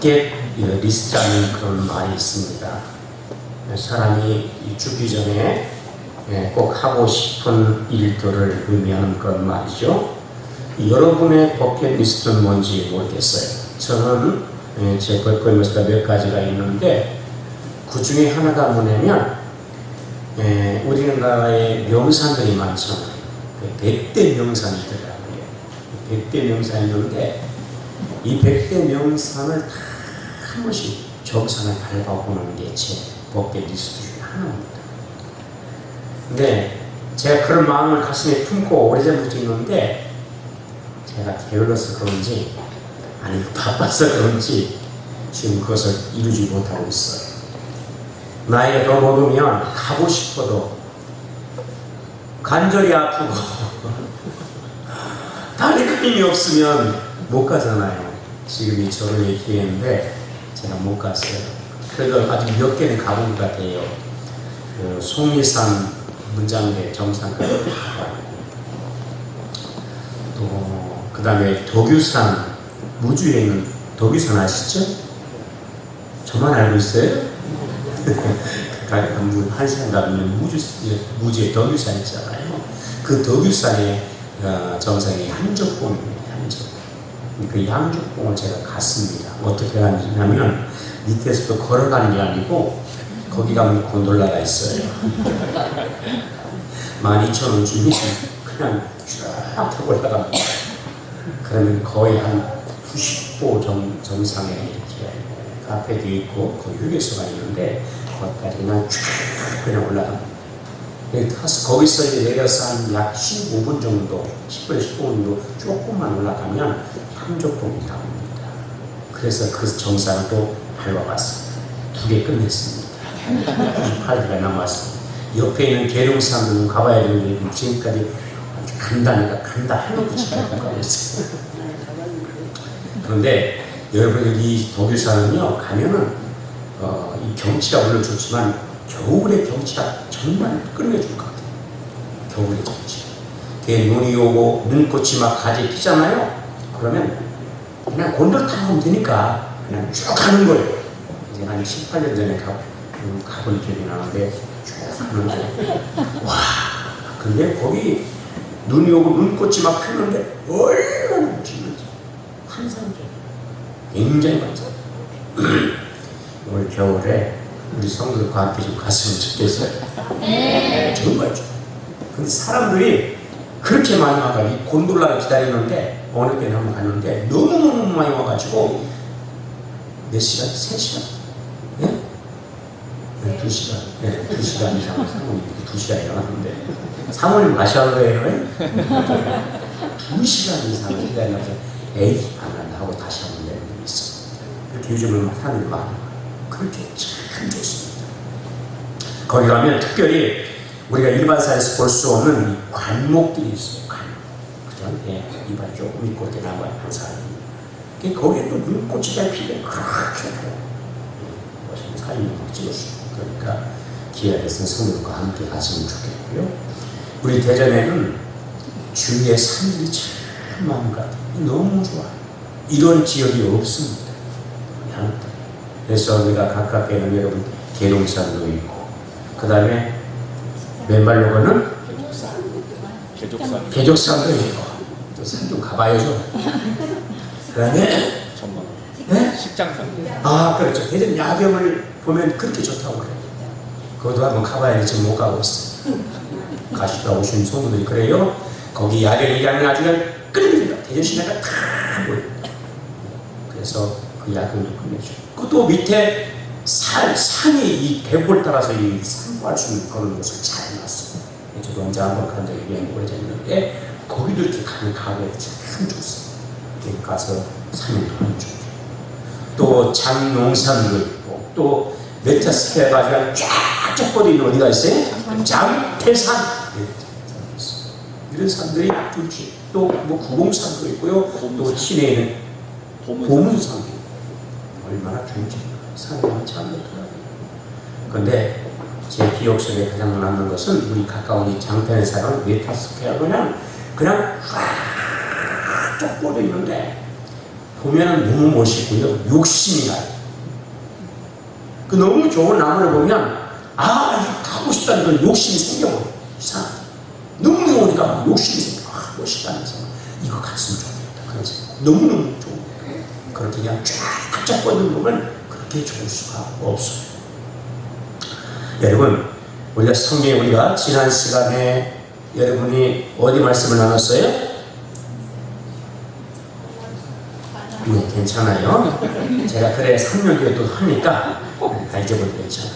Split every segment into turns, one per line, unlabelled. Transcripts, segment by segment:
버켓 리스트라는 그런 말이 있습니다. 사람이 죽기 전에 꼭 하고 싶은 일들을 의미하는 그런 말이죠. 여러분의 버켓 리스트는 뭔지 모르겠어요. 저는 제 버켓 리스트가 몇 가지가 있는데 그 중에 하나가 뭐냐면 우리나라에 명산들이 많잖아요. 100대 명산이더라고요. 100대 명산이 있는데 이 100대 명산을 다 한 번씩 정상을 밟아보는 게 제 버킷리스트 중에 하나입니다. 근데 제가 그런 마음을 가슴에 품고 오래전부터 있는데 제가 게을러서 그런지 아니 바빠서 그런지 지금 그것을 이루지 못하고 있어요. 나이가 더 먹으면 가고 싶어도 관절이 아프고 다리가 힘이 없으면 못 가잖아요. 지금 이 결혼의 기회인데 제가 못 갔어요. 그래도 아직 몇 개는 가본 것 같아요. 그 속리산 문장대 정상까지 가고 또 그 다음에 덕유산 무주에 있는 덕유산 아시죠? 저만 알고 있어요? 한 시간 가면 무주에 덕유산 있잖아요. 그 덕유산의 정상이 한적봉입니다. 그 양적봉을 제가 갔습니다. 어떻게 가냐면 밑에서도 걸어가는 게 아니고 거기 가면 곤돌라가 있어요. 12,000원 주면 그냥 쫙 타고 올라갑니다. 그러면 거의 한 90도 정상에 이렇게 카페도 있고 그 휴게소가 있는데 거기까지 그냥 쫙 그냥 올라갑니다. 거기서 이제 내려서 한 약 15분 정도, 10분에서 15분 정도 조금만 올라가면 함족봉이 나옵니다. 그래서 그 정상을 또 밟아봤습니다. 2개 끝냈습니다. 98개가 남았습니다. 옆에 있는 계룡산도 가봐야 되는데 지금까지 간다 해놓고 지금 못 가봤어요. 그런데 여러분 이 덕유산은요 가면은 이 경치가 물론 좋지만 겨울의 경치가 정말 끝내줄 것 같아요. 겨울의 경치. 뒤에 눈이 오고 눈꽃이 막 가지 피잖아요. 그러면 그냥 곤돌 타고 오면 되니까 그냥 쭉 가는 거예요. 이제 한 18년 전에 가본 기억이 나는데 쭉 가는 거예요. 와, 근데 거기 눈이 오고 눈꽃이 막 피는데 얼마나 멋있는지 환상적이에요. 굉장히 많잖아요. 올 겨울에 우리 성도들과 함께 좀 갔으면 좋겠어요. 정말 좋아요. 근데 사람들이 그렇게 많이 와가 이 곤돌라를 기다리는데 어느 때는 한번 갔는데 너무너무 많이 와가지고 몇 시간? 3시간? 네? 2시간. 네, 2시간 이상 사모님 2시간 일어났는데 사모님 마셔야 거예요? 2시간 이상 기다리면서 에이 안 간다 하고 다시 한번 내는 게 있어. 그렇게 요즘은 막 사람들이 많아요. 그렇게 참 좋습니다. 거기 가면 특별히 우리가 일반사에서 볼 수 없는 이 관목들이 있어요. 그죠? 예, 이빨이 조금 있고 이렇게 나와요. 한 사람이. 거기에 또 눈꽃이 잘 피게 그렇게 해요. 멋있는 사진을 찍었어요. 그러니까 기회가 있으면 성도들과 함께 갔으면 좋겠고요. 우리 대전에는 주위에 산들이 참 많은 것 같아요. 너무 좋아요. 이런 지역이 없습니다. 그래서 우리가 가깝게는 여러분 계룡산도 있고 그 다음에 맨발로 가는 계족산도 있고 또 산 좀 가봐야죠. 그 다음에 네?
식장산.
아 그렇죠. 대전 야경을 보면 그렇게 좋다고 그래요. 그것도 한번 가봐야지 지금 못 가고 있어요. 가시다 오신 소문들이 그래요. 거기 야경이 아주 끝냅니다. 대전 시내가 다 보입니다. 그래서 그 야경도 끝내죠. 또 밑에 산이 이 계곡을 따라서 이 산보할 수 있는 그런 곳을 잘 놨어요. 저도 언제 한번 간 적이 오래됐는데 거기도 이렇게 가는 가격이 참 좋습니다. 여기 가서 산행도 하면 좋고 또 장농산도 있고 또 메타스케어 가지고 쫙쫙 뻗어있는 어디가 있어요? 장태산 이런 산들이 좋지. 또 뭐 구봉산도 있고요. 또 시내에 있는 보문산도 있고 얼마나 좋은지 산이 참 좋더라고요. 그런데 제 기억 속에 가장 남는 것은 우리 가까운 이 장태의 산은 메타스케어 그냥 쫙 뻗어 있는데 보면은 너무 멋있고요. 욕심이 나요. 그 너무 좋은 나무를 보면 이거 타고 싶다는 그런 욕심이 생겨요. 이상하게. 너무 좋으니까 막 욕심이 생겨. 멋있다면서 이거 갔으면 좋겠다. 그런 생각. 너무너무 좋은 거예요. 그렇게 그냥 쫙 잡고 있는 보면 그렇게 좋을 수가 없어요. 여러분, 우리가 성경에 우리가 지난 시간에 여러분이 어디 말씀을 나눴어요? 네, 괜찮아요. 제가 그래 3년 뒤에 또 하니까 다 잊어버리고 괜찮아요.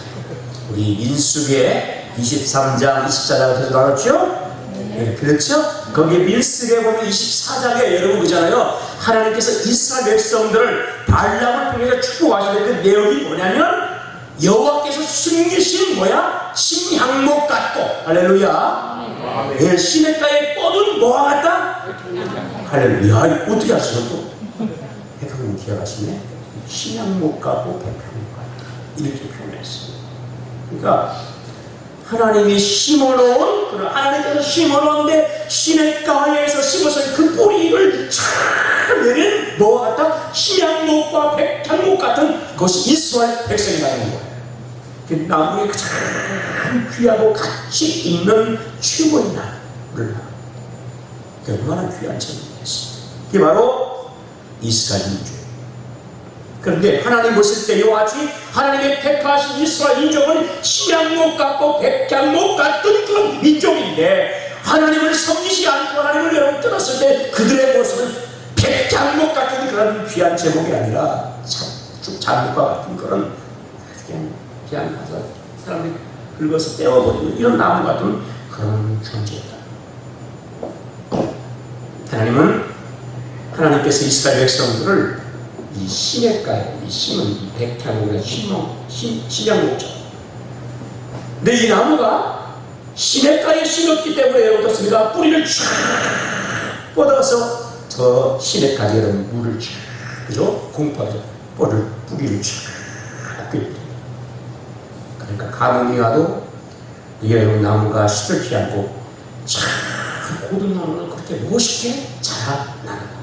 우리 민수기에 23장, 24장을 계속 나눴죠? 네, 그렇죠? 거기에 민수기에 보면 24장에 여러분 그잖아요. 하나님께서 이스라엘 백성들을 발람을 통해서 축복하시는 그 내용이 뭐냐면 여호와께서 숨기신 신향목 같고, 할렐루야. 예, 시냇가에 뻗은 뭐와 같다? 할렐루야. 어떻게 하시죠 또? 백합은 기억하시네. 신향목 같고 백합목 같다. 이렇게 표현했어요. 그러니까 하나님이 심어놓은, 하나님께서 심어놓은데 시냇가에서 심어서 그 뿌리를 잘 내린 뭐와 같다? 신향목과 백향목 같은 그것이 이스라엘 백성이 가는 거예요. 그 나무에 가장 귀하고 가치 있는 최고의 나무를 얼마나 귀한 제목이었어요. 그게 바로 이스라엘 민족이에요. 그런데 하나님 보실 때 이와 같이 하나님의 택하신 이스라엘 민족은 신향목 같고 백향목 같은 그런 민족인데, 하나님을 섬기지 않고 하나님을 여러분 떠났을 때 그들의 모습은 백향목 같은 그런 귀한 제목이 아니라 잡목과 같은 그런 그냥 가서 사람들이 긁어서 떼어버리는 이런 나무 같은 그런 존재다. 하나님께서 이스라엘 백성들을 이 시냇가에 심은 이 백향목이나 신향목자. 근데 이 나무가 시냇가에 심었기 때문에 어떻습니까? 뿌리를 쫙 뻗어서 저 시냇가에 물을 쫙, 그죠? 공파죠. 뿌리를 쫙 끓입니다. 그러니까 가뭄이 와도 이 나무가 시들지 않고 참 고든 나무는 그렇게 멋있게 자라나는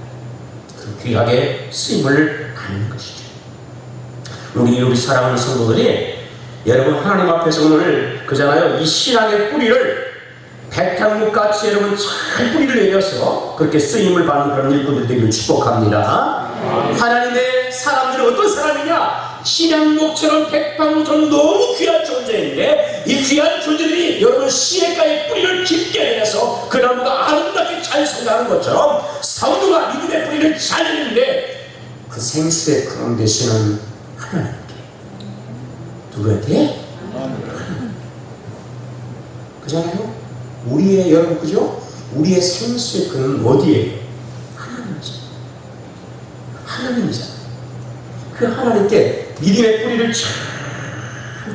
그 귀하게 쓰임을 받는 것이죠. 우리 사랑하는 성도들이 여러분 하나님 앞에서 오늘 그잖아요. 이 신앙의 뿌리를 백향목같이 여러분 잘 뿌리를 내려서 그렇게 쓰임을 받는 그런 일꾼들 되기를 축복합니다. 하나님의 사람들은 어떤 사람이냐? 신향목처럼 백향목처럼 너무 귀한 존재인데, 이 귀한 존재들이 여러분 시냇가에 뿌리를 깊게 내려서 그 나무가 아름답게 잘 성장하는 것처럼 사도가 믿음의 뿌리를 잘 내는데, 그 생수의 그런 대신은 하나님께, 누구한테? 그잖아요. 우리의 여러분 그죠? 우리의 생수의 그는 어디에? 하나님이잖아요. 그 하나님께 믿음의 뿌리를 잘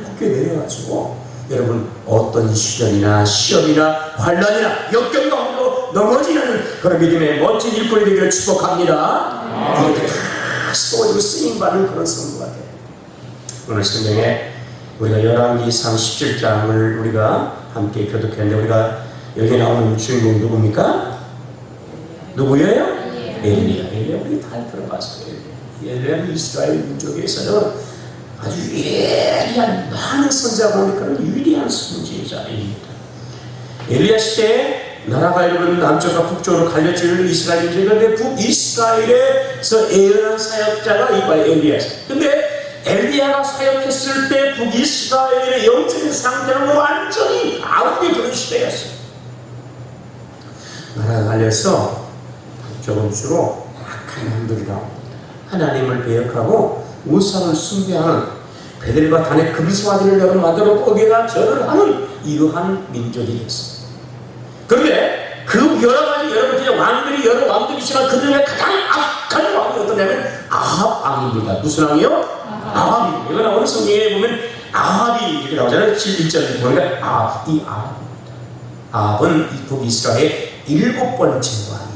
굳게 내려가지고 여러분 어떤 시련이나 시험이나 환난이나 역경 가운데로 넘어지는 그런 믿음의 멋진 일꾼이 되기를 축복합니다. 이렇게 다 쏘지고 쓰임받는 그런 성도가 돼요. 오늘 성경에 우리가 열왕기상 17장을 우리가 함께 교독했는데, 우리가 여기 나오는 주인공이 누굽니까? 누구예요? 엘리야. 우리 다 들어봤어요. 엘리야는 이스라엘 민족에서는 아주 예리한 많은 선지자가 보니까 위대한 선지자입니다. 엘리야 시대에 나라가 여러분 남쪽과 북쪽으로 갈려지는 이스라엘 민족인데, 북이스라엘에서 예언한 사역자가 이바야 엘리야였어요. 근데 엘리야가 사역했을 때 북이스라엘의 영적인 상태는 완전히 아우의 그런 시대였어요. 나라가 갈려서 북쪽은 주로 악한 남들이 나옵니다. 하나님을 배역하고 우상을 숭배하는 베델과 단의 금수화들을 여러 만들어 거기에다 절을 하는 이러한 민족이었어요. 그런데 그 여러 가지 왕들이 여러 왕들이 있지만 그 중에 가장 악한 왕이 어떠냐면 아합 왕입니다. 무슨 왕이요? 아합입니다. 이거 나오는 성경에 보면 아합이 이렇게 나오잖아요. 1절에 보니까 이 아합입니다. 아합은 이 북이스라엘의 7번째 왕이에요.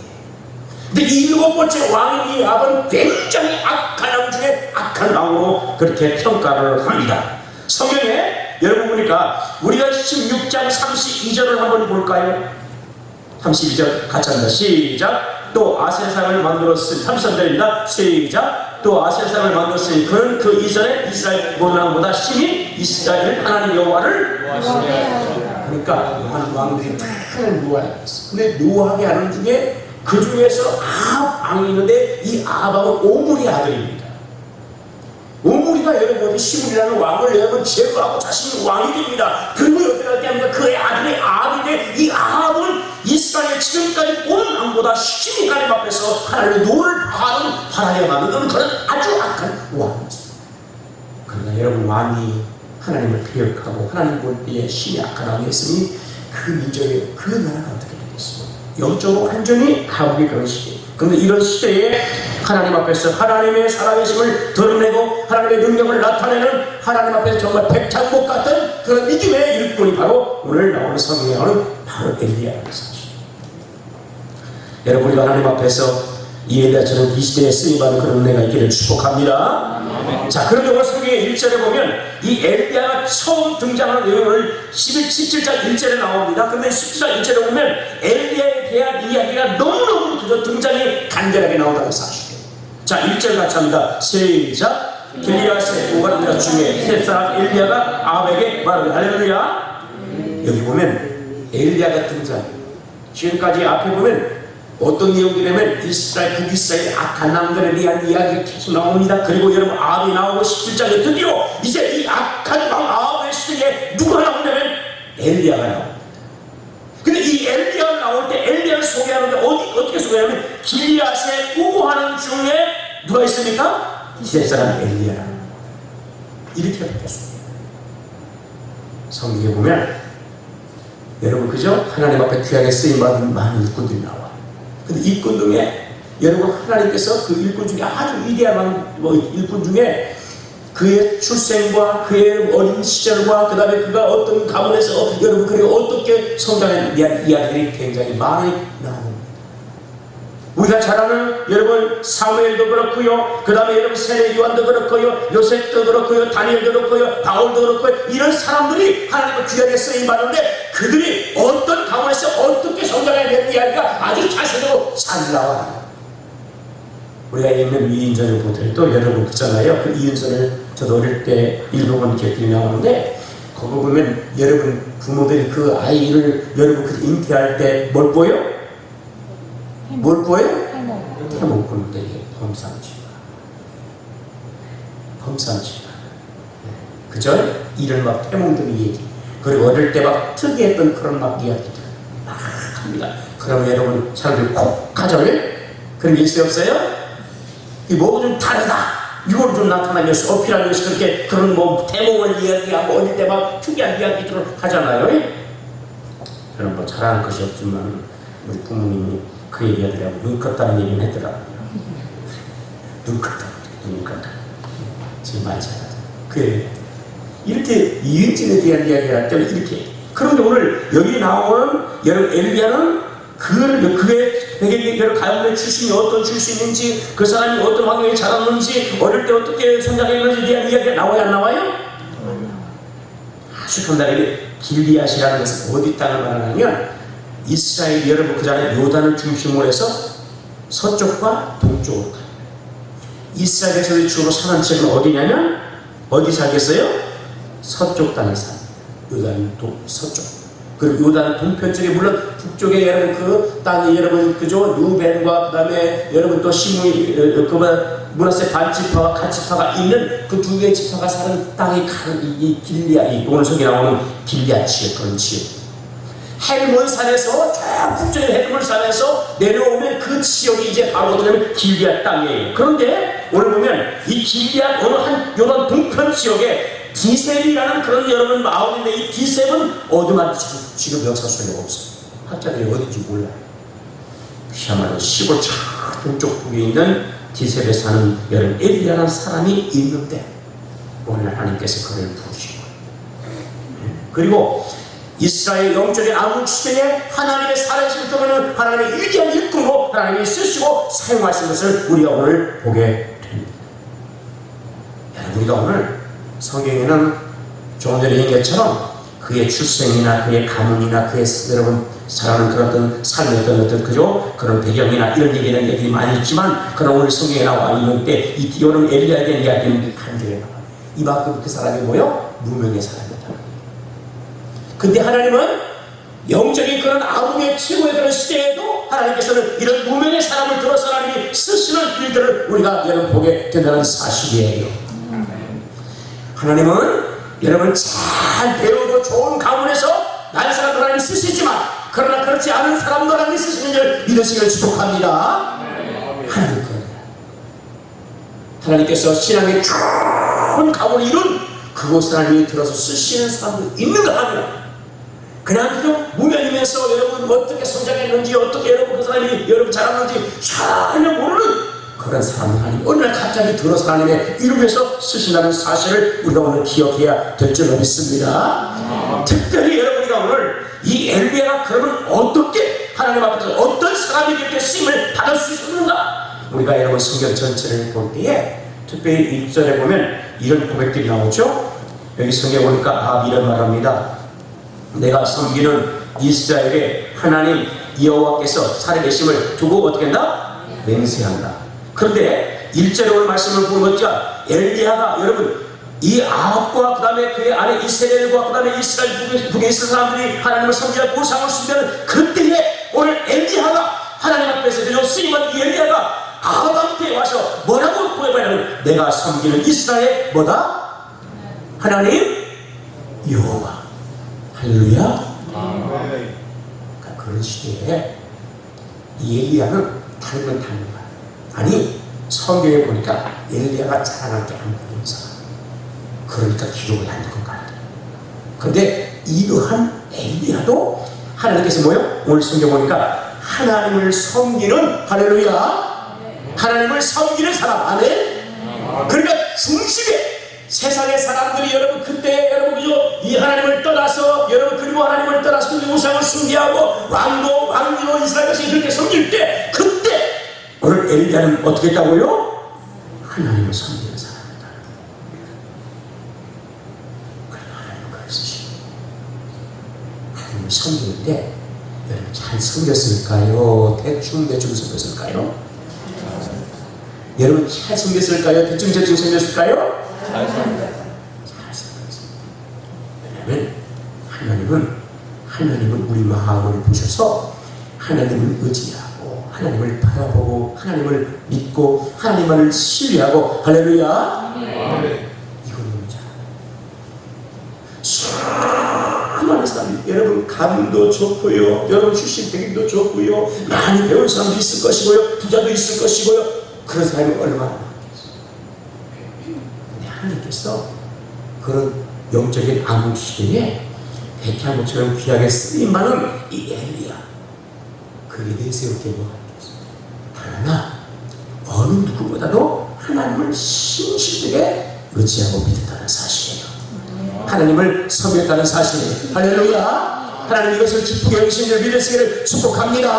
근데 이 7번째 왕인 이 아합은 굉장히 악한 왕 중에 악한 왕으로 그렇게 평가를 합니다. 성경에 여러분 보니까 우리가 16장 32절을 한번 볼까요? 32절 같이 합니다. 시작. 또 아셀 사람을 만들었으니 33절입니다. 시작. 또 아셀 사람을 만들었으니 그는 그 이전에 이스라엘 원왕보다 심히 이스라엘 하나님 여호와를 그러니까 많은 왕들이 다 노하게 했어. 근데 노하게 하는 중에 그 중에서 아합 왕이 있는데 이 아합은 오므리 아들입니다. 오므리가 여러분 시므리라는 왕을 여러분 제거하고 자신이 왕이 됩니다. 그리고 어떻게 합니까? 그의 아들이 아합인데 이 아합은 이스라엘 지금까지 온 왕보다 심히 하나님 앞에서 하나님의 노를 바라는 바라게 만드는 그런 아주 악한 왕이었습니다. 그러나 여러분 왕이 하나님을 배역하고 하나님 볼 때에 심히 악한 왕이었으니 그 민족의 그 나라가 어떻게 되겠습니까? 영적으로 완전히 하복이 그런 시대. 그런데 이런 시대에 하나님 앞에서 하나님의 살아계심을 드러내고 하나님의 능력을 나타내는 하나님 앞에서 정말 백창목 같은 그런 믿음의 일꾼이 바로 오늘 나오는 성경에 나오는 바로 엘리야라는 사실입니다. 여러분 우리가 하나님 앞에서 이 엘리야처럼 이 시대에 쓰임받은 그런 은혜가 있기를 축복합니다. 자, 그런데 오늘 성경의 1절에 보면 이 엘리야가 처음 등장하는 내용을 17장 1절에 나옵니다. 그런데 17장 1절에 보면 엘리야에 대한 이야기가 너무너무 그저 등장이 간결하게 나온다는 사실이에요. 자, 1절 같이 합니다. 시작. 길리앗의 오가르디아 중에 셋 사람 엘리야가 아합에게 말합니다. 할렐루야. 여기 보면 엘리야가 등장해요. 지금까지 앞에 보면 어떤 내용이냐면 이스라엘 북이스라엘 악한 남들에 대한 이야기가 계속 나옵니다. 그리고 여러분 아합이 나오고 17장에 드디어 이제 이 악한 왕 아합의 시대에 누가 나오냐면 엘리야가 나옵니다. 근데 이 엘리야가 나올 때 엘리야를 소개하는데 어떻게 소개하냐면 길리앗에 우고하는 중에 누가 있습니까? 세 사람 엘리야라 이렇게 바뀌었습니다. 성경에 보면 여러분 그죠? 하나님 앞에 귀하게 쓰임받은 많은 일꾼들이 나와. 근데 일꾼 중에 여러분 하나님께서 그 일꾼 중에 아주 위대한 일꾼 중에 그의 출생과 그의 어린 시절과 그 다음에 그가 어떤 가문에서 여러분 그리고 어떻게 성장에 대한 이야기들이 굉장히 많이 나옵니다. 우리가 잘 아는 여러분 사무엘도 그렇고요, 그 다음에 여러분 세례 요한도 그렇고요, 요셉도 그렇고요, 다니엘도 그렇고요, 바울도 그렇고요, 이런 사람들이 하나님의 귀하게 쓰임받는데 그들이 어떤 가문에서 어떻게 성장해야 되는 이야기가 아주 자세적으로 잘 나와요. 우리가 읽는 이인전을 보더라도 여러분 그잖아요. 그 이인전을 저도 어릴 때 읽어본 기억이 나오는데 거기 보면 여러분 부모들이 그 아이를 여러분 그 잉태할 때 뭘 보여? 뭘 보여? 태몽 보는데 범상치가 그죠? 이를 막 태몽들이 얘기 그리고 어릴 때 막 특이했던 그런 막 이야기들 막 합니다. 그러면 여러분 사람들이 콕 하죠? 그런 게 있어요 없어요? 이 뭐가 좀 다르다 이걸 좀 나타나면서 어필하면서 그렇게 그런 뭐 태몽을 이야기하고 어릴 때 막 특이한 이야기들을 하잖아요. 저는 뭐 잘하는 것이 없지만 우리 부모님이 그 얘기하더라고요. 눈 컸다는 얘기는 했더라고요. 눈 컸다. 지금 많이 잘하죠. 그 얘기하더라고요. 이렇게 이은진에 대한 이야기를 할 때는 이렇게. 그런데 오늘 여기 나오는 여러분 엘리야는 그의 백일계를 가문의 출신이 어떤 출신인지 그 사람이 어떤 환경에 자랐는지 어릴 때 어떻게 성장했는지에 대한 이야기가 나와야 안 나와요? 아주 간단하게 길리앗이라는 것은 어디 땅을 말하냐면 이스라엘 여러분 그 전에 요단을 중심으로 해서 서쪽과 동쪽으로 가요. 이스라엘에서 주로 사는 지역은 어디냐면 어디 살겠어요? 서쪽 땅에 삽니다. 요단 서쪽. 그리고 요단 동편 쪽에 물론 북쪽에 여러분 그 땅이 여러분 그죠? 루벤과 그 다음에 여러분 또 시므이 므낫세 반지파와 갓지파가 있는 그 두 개의 지파가 사는 땅이 가는 이 길리앗 오늘 속에 나오는 길리앗 지역 그런 지역. 헬몬산에서 쫙 북쪽의 헬몬산에서 내려오면 그 지역이 이제 바로 어떠냐면 길리앗 땅이에요. 그런데 오늘 보면 이 길리앗 어느 한 요단 동편 지역에 디셉이라는 그런 여러분 마을인데 이 디셉은 어디만 지금 역사 속에 없어요. 학자들이 어딘지 몰라요. 그야말로 시골 저 동쪽 북에 있는 디셉에 사는 여러분 엘리야라는 사람이 있는데 오늘 하나님께서 그를 부르시고 그리고 이스라엘 영적인 암흑 시대에 하나님의 살아계심을 통하는 하나님의 위대한 일꾼으로 하나님이 쓰시고 사용하신 것을 우리가 오늘 보게 됩니다. 우리가 오늘 성경에는 조금 전에 얘기한 것처럼 그의 출생이나 그의 가문이나 그의 여러분 사람은 그런 어떤 삶의 어떤 그죠? 그런 배경이나 이런 얘기는 얘기 많이 있지만, 그런 오늘 성경에 나와 있는 때 이 디오는 엘리야에 대한 이야기는 반대로 나와요. 이만큼 그 사람이 뭐요? 무명의 사람이었다. 근데 하나님은 영적인 그런 아무의 최고의 그런 시대에도 하나님께서는 이런 무명의 사람을 들어서 하나님이 쓰시는 일들을 우리가 여러분 보게 된다는 사실이에요. 하나님은 여러분 잘 배우고 좋은 가문에서 난 사람들 하나님 쓰시지만, 그러나 그렇지 않은 사람도 하나님 쓰시는 일 믿으시기를 축복합니다. 하나님 그래요. 하나님께서 신앙의 좋은 가문을 이룬 그곳을 하나님이 들어서 쓰시는 사람도 있는가 하면, 그냥 무명이면서 여러분 어떻게 성장했는지, 어떻게 여러분 그 사람이 여러분 잘하는지 전혀 모르는 그런 사람은 하나님 어느 날 갑자기 들어서 하나님의 이름에서 쓰신다는 사실을 우리가 오늘 기억해야 될 줄 믿습니다. 특별히 여러분이가 오늘 이 엘리야가 그러면 어떻게 하나님 앞에서 어떤 사람이 이렇게 쓰임을 받을 수 있었는가? 우리가 여러분 성경 전체를 볼 때에 특별히 1절에 보면 이런 고백들이 나오죠. 여기 성경에 보니까 아합이 이런 말합니다. 내가 섬기는 이스라엘의 하나님 여호와께서 살아계심을 두고 어떻게 한다? 맹세한다. 그런데 1절에 오늘 말씀을 보는 것처럼 엘리야가 여러분 이 아합과 그 다음에 그의 아내 이스라엘과 그 다음에 이스라엘 북에 있을 사람들이 하나님을 섬기고 우상을 숭배하는 그때에 오늘 엘리야가 하나님 앞에서 쓰임받은 이 엘리야가 아합한테 와서 뭐라고 구해봐야하면 내가 섬기는 이스라엘 뭐다? 하나님 여호와. 할렐루야. 그러니까 그런 시대에 이 엘리야는 다른 건 다른 거야. 아니 성경에 보니까 엘리야가 자랑할 게 아무것도 없는 사람. 그러니까 기록을 안 읽은 것 같아요. 그런데 이러한 엘리야도 하나님께서 뭐요? 오늘 성경 보니까 하나님을 섬기는 할렐루야. 하나님을 섬기는 사람. 아멘. 그러니까 중심에 세상의 사람들이 여러분 그때 여러분 그죠? 이 하나님을 떠나서 여러분 그리고 하나님을 떠나서 우상을 숭배하고 왕으로 이스라엘 백성이 그렇게 섬길 때 그때 오늘 엘리야는 어떻게 했다고요? 하나님을 섬기는 사람이다. 그러나 하나님은 그걸 쓰시고 하나님을 섬길 때 여러분 잘 섬겼을까요? 대충 섬겼을까요? 여러분 잘 섬겼을까요? 대충 섬겼을까요? 잘 섬겼어요. 왜냐하면 하나님은 우리 마음을 보셔서 하나님을 의지하고 하나님을 바라보고 하나님을 믿고 하나님만을 신뢰하고 할렐루야. 이거 너무 잘해요. 수많은 사람이 여러분 가문도 좋고요, 여러분 출신 배경도 좋고요, 많이 배운 사람도 있을 것이고요, 부자도 있을 것이고요. 그런 사람이 얼마나 많겠어요. 근데 하나님께서 그런 영적인 암흑 시대에 백향목처럼 귀하게 쓰임받은 이 엘리야, 그게 내세울 게 뭐가 있겠어요. 그러나 어느 누구보다도 하나님을 신실하게 의지하고 믿었다는 사실이에요. 하나님을 섬겼다는 사실이에요. 할렐루야. 하나님 이것을 기쁘게 여기신 줄 믿으시기를 축복합니다.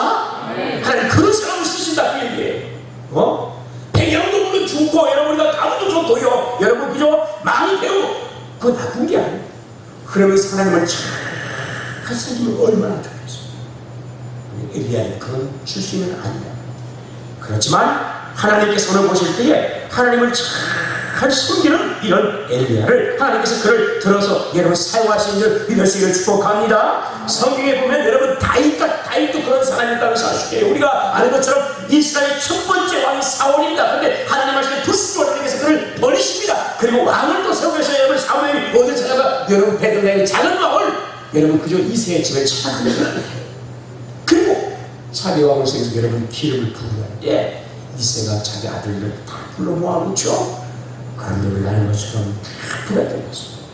하나님 그런 사람을 쓰신다 그 얘기예요. 배경도 물론 좋고 여러분과 가문도 좋고요, 여러분 그죠? 많이 배우고 그건 나쁜 게 아니에요. 그러면서 하나님을 잘 섬기면 얼마나 좋겠어요. 엘리야는 그런 출신은 아니다. 그렇지만 하나님께서 오늘 보실 때에 하나님을 잘 섬기는 이런 엘리야를 하나님께서 그를 들어서 여러분 사용하시는 줄 믿으시기를 축복합니다. 성경에 보면 여러분 다윗도 그런 사람이었다는 사실이에요. 우리가 아는 것처럼 이스라엘의 첫 번째 왕이 사울입니다. 그런데 하나님 하시는 불순종에서 그를 버리십니다. 그리고 왕을 또 세우면서 여러분 사무엘이 어디 찾아가 여러분 베들레헴의 작은 마을 여러분 그저 이새의 집에 찾아갑니다. 그리고 자기 왕을 세워서 여러분 기름을 부으려 할 때 이새가 자기 아들들을 다 불러 모아놓죠. 그런데 우리나는 것처럼 다 불었던 것입니다.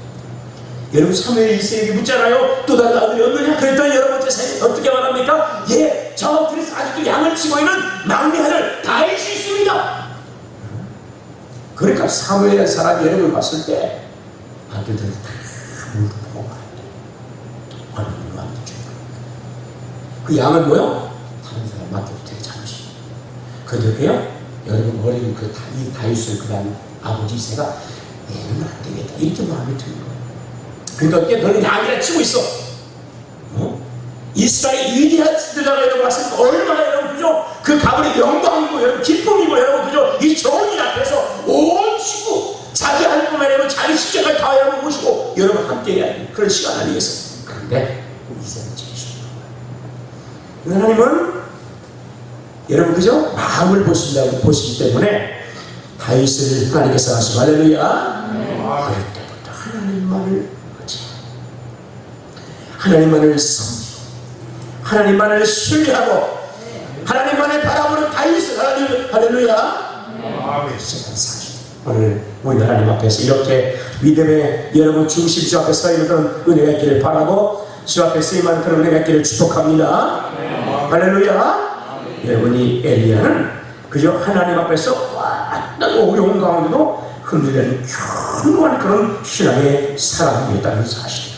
여러분 사무엘이 이새에게 묻잖아요. 또 다른 아들이 없느냐? 그랬더니 여러분 어떻게 말합니까? 예, 저 그래서 아직도 양을 치고 있는 막내 아들 다윗이 있습니다. 그러니까 사무엘이라는 사람이 여러분 봤을 때 아들들을 다 물고 가야 어느 왕이 죽어요. 그 양은 뭐요? 다른 사람 맡겨도 되게 잠시. 그런데요 여러분 어린 그 다윗을 그다음 아버지 이새가 얘는 안 되겠다 이렇게 마음이 드는 거예요. 그러니까 너는 양이라 치고 있어. 이스라엘 위대한 지도자가 여러분 왔을 때 얼마나 여러분 그죠? 그 가문의 영광이고 여러분 기쁨이고 여러분 그죠? 이 좋은 일 앞에서 온 친구 자기 할 뿐만 아니라 자기 십자가를 다 여러분 모시고 여러분 함께 해야 하는 그런 시간 아니겠어요? 그런데 이스라엘 지키시는 거예요. 하나님은 여러분 그죠? 마음을 보시기 때문에 다윗을 하나님께서 하시고 할렐루야. 그럴 때부터 하나님만을 섬기고 하나님만을 신뢰하고 하나님만을 바라보는 다윗을 할렐루야. 오늘 우리 하나님 앞에서 이렇게 믿음의 여러분 중심 주 앞에 서 있는 그런 은혜가 있기를 바라고 주 앞에 쓰임하는 그런 은혜가 있기를 축복합니다. 할렐루야. 여러분이 엘리야는 그저 하나님 앞에서 왔던 어려운 가운데도 흔들리는 견고한 그런 신앙의 사람이었다는 사실.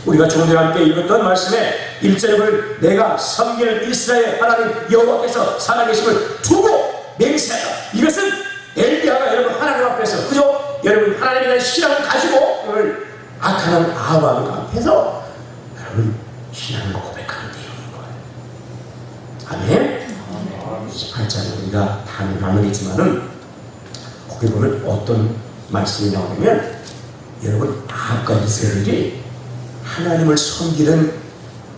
우리가 조금 전에 함께 읽었던 말씀에 1절을 내가 섬기는 이스라엘 하나님 여호와께서 살아계심을 두고 맹세하여. 이것은 엘리야가 여러분 하나님 앞에서 그저 여러분 하나님에 대한 신앙을 가지고 오늘 악한 아합 앞에서 여러분 신앙을 고백하는 내용인 거예요. 아멘. 28장 우리가 다는 나누겠지만은 거기 보면 어떤 말씀이 나오냐면 여러분 아합과 이스라엘이 하나님을 섬기는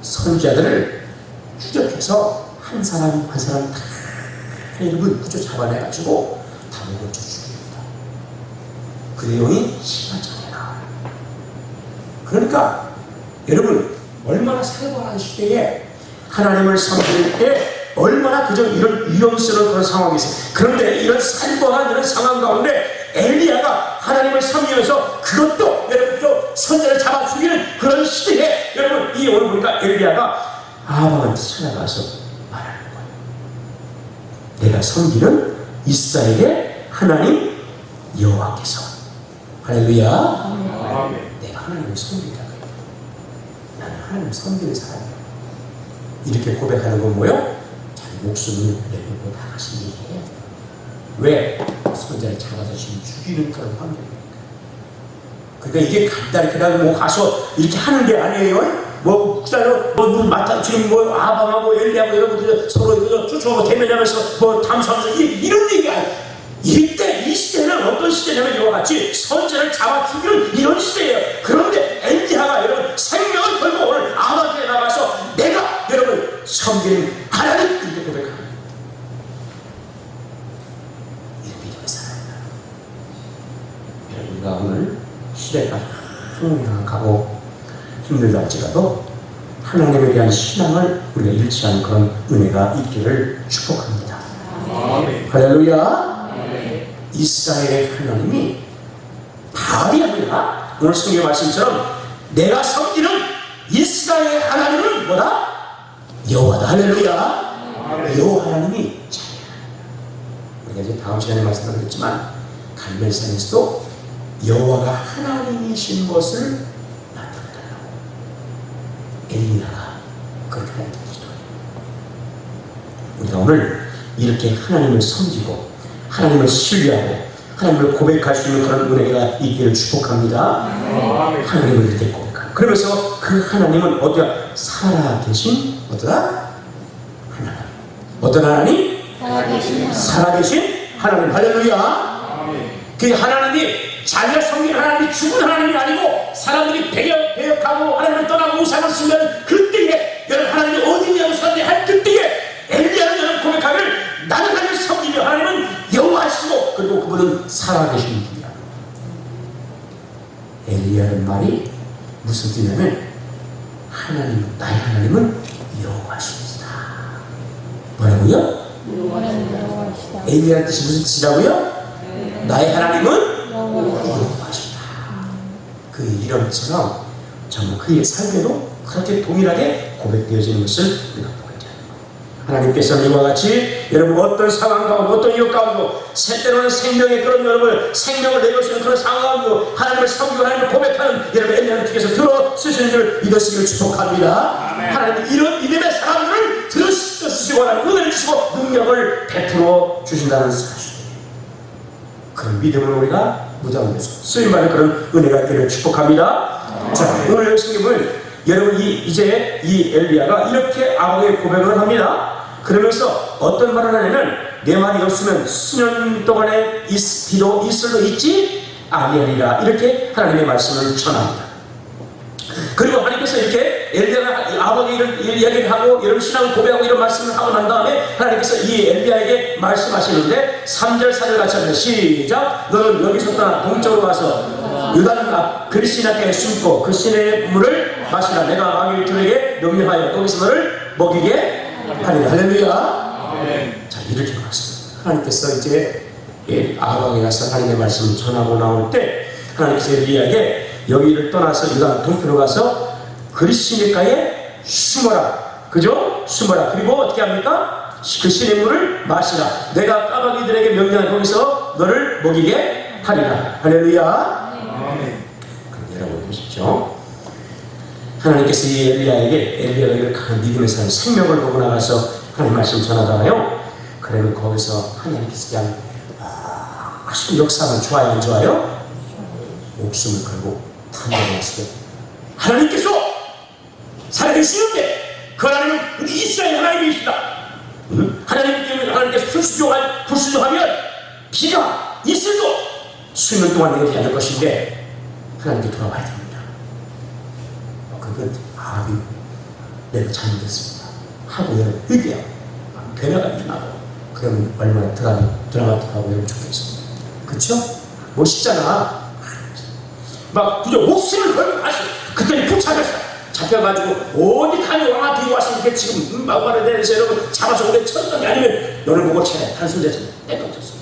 선지자들을 추적해서 한 사람 한 사람 다 이름을 구조 잡아내가지고 다 먹어쳐 죽입니다. 그 내용이 18장에 나와요. 그러니까 여러분 얼마나 살벌한 시대에 하나님을 섬길 때 얼마나 그저 이런 위험스러운 그런 상황이 있어요. 그런데 이런 살벌한 이런 상황 가운데 엘리야가 하나님을 섬기면서 그것도 여러분 또 선자를 잡아 죽이는 그런 시대에 여러분 이 오늘 보니까 엘리야가 아합한테 찾아가서 말하는 거예요. 내가 섬기는 이스라엘의 하나님 여호와께서 할렐루야. 내가 하나님을 섬긴다. 나는 하나님을 섬기는 사람이야. 이렇게 고백하는 건 뭐예요? 자기 목숨을 내고 나가서 얘기해야 돼요. 왜? 선자를 잡아서 지금 죽이는 그런 환경이니까. 그러니까 이게 간단히 그냥 뭐 가서 이렇게 하는 게 아니에요. 뭐 국사로 뭐 마타 지금 뭐 아방하고 엘리하고 여러분들 서로 쫓아오고 대면하면서 뭐 탐사하면서 이런 얘기가 이때 이 시대는 어떤 시대냐면 이와 같이 선자를 잡아 죽이는 이런 시대예요. 그런데 엘리야가 여러분 생명을 걸고 오늘 아합한테 나가서 내가 여러분 섬기는 하나님 이렇게 고백합니다. 우리가 오늘 시대가 흥미하고 힘들다 할지라도 하나님에 대한 신앙을 우리가 잃지 않은 그런 은혜가 있기를 축복합니다. 할렐루야. 이스라엘의 하나님이 바알이 아니라 오늘 성경 말씀처럼 내가 섬기는 이스라엘의 하나님은 뭐다? 여호와다. 할렐루야. 여호와 하나님이 우리가 이제 다음 시간에 말씀드렸지만 갈멜산에서도 여호와가 하나님이신 것을 나타내달라고 엘리야가 그렇게 했던 기도예요. 우리가 오늘 이렇게 하나님을 섬기고 하나님을 신뢰하고 하나님을 고백할 수 있는 그런 은혜가 있기를 축복합니다. 하나님을 이렇게 고백하고 그러면서 그 하나님은 어디야? 살아계신 어디다? 하나님. 어떤 하나님? 살아계신 하나님. 할렐루야. 그 하나님이 자기가 섬기는 하나님이 죽은 하나님이 아니고 사람들이 배역하고 하나님을 떠나고 우상을 쓰면 그때에 여러분 하나님이 어디냐고 사람들이 할 그때에 엘리야는 여러분 고백하기를 나는 하나님을 섬기며 하나님은 여호와시고 그리고 그분은 살아계신 분이야. 엘리야는 말이 무슨 뜻이냐면 하나님 나의 하나님은 여호와시다. 뭐라고요? 엘리야의 뜻이 무슨 뜻이라고요? 나의 하나님은 여호와시다. 그 이름처럼 정말 그의 삶에도 그렇게 동일하게 고백되어지는 것을 우리가 보게 되는 거예요. 하나님께서는 이와 같이 여러분 어떤 상황 가운데 어떤 이유 가운데 때로는 생명의 그런 여러분 생명을 내려주는 그런 상황 가운데 하나님을 섬기고 하나님을 고백하는 여러분 엘리야는 주께서 들어 쓰시는 줄 믿으시기를 축복합니다. 하나님 이런 믿음의 사람들을 들어 쓰시고 하나님 은혜를 주시고 능력을 베풀어 주신다는 사실. 그런 믿음을 우리가 무장해서 쓰임받는 그런 은혜가 있기를 축복합니다. 자, 오늘 성경을 여러분 이제 이 엘리야가 이렇게 아버지의 고백을 합니다. 그러면서 어떤 말을 하냐면 내 말이 없으면 수년 동안의 비도 이슬로 있지 아니하리라. 이렇게 하나님의 말씀을 전합니다. 그리고 하나님께서 이렇게 엘리야가 아버지 이런 이야기를 하고 이런 신앙을 고백하고 이런 말씀을 하고 난 다음에 하나님께서 이 엘리야에게 말씀하시는데 3절 4절 같이 합니다. 시작. 너는 여기서 떠나 동쪽으로 가서 요단 앞 그리시나께 숨고 그 시내의 물을 마시라. 내가 마귀들에게 명령하여 거기서 너를 먹이게 하리라. 할렐루야. 자, 이렇게 말씀합니다. 하나님께서 이제 아방에 가서 하나님의 말씀을 전하고 나올 때 하나님께서 엘리야에게 여기를 떠나서 요단 동편으로 가서 그리시네가에 숨어라. 그죠? 숨어라. 그리고 어떻게 합니까? 그 시내 물을 마시라. 내가 까마귀들에게 명령한 거기서 너를 먹이게 하리라. 할렐루야. 그럼 여러분 보십시오. 하나님께서 이 엘리야가 이렇게 믿음의 삶, 생명을 보고 나가서 하나님 말씀 전하잖아요. 그러면 거기서 하나님께서 그냥 하신 역사는 좋아요, 안 좋아요? 목숨을 걸고 탐정했을 때 하나님께서 살아계시는데 그 하나님은 우리 이스라엘 하나님이시다. 하나님 때문에 하나님께서 불순종하면 비가 있어도 수년 동안 내리지 않을 것인데 하나님께 돌아와야 됩니다. 그건 내가 잘못했습니다 하고 여러분 회개하고 변화가 일어나고 그러면 얼마나 드라마틱하고 여러분 좋겠습니다. 그쵸? 멋있잖아. 막 그저 목숨을 걸고 갔어. 그때는 붙잡혔어. 잡혀가지고 어디 가니 왕아 뒤에 와서 이렇게 지금 막말에 대해서 여러분 잡아서 오래 쳤더니 아니면 너를 보고 채 한숨 잤어. 내가 없었어.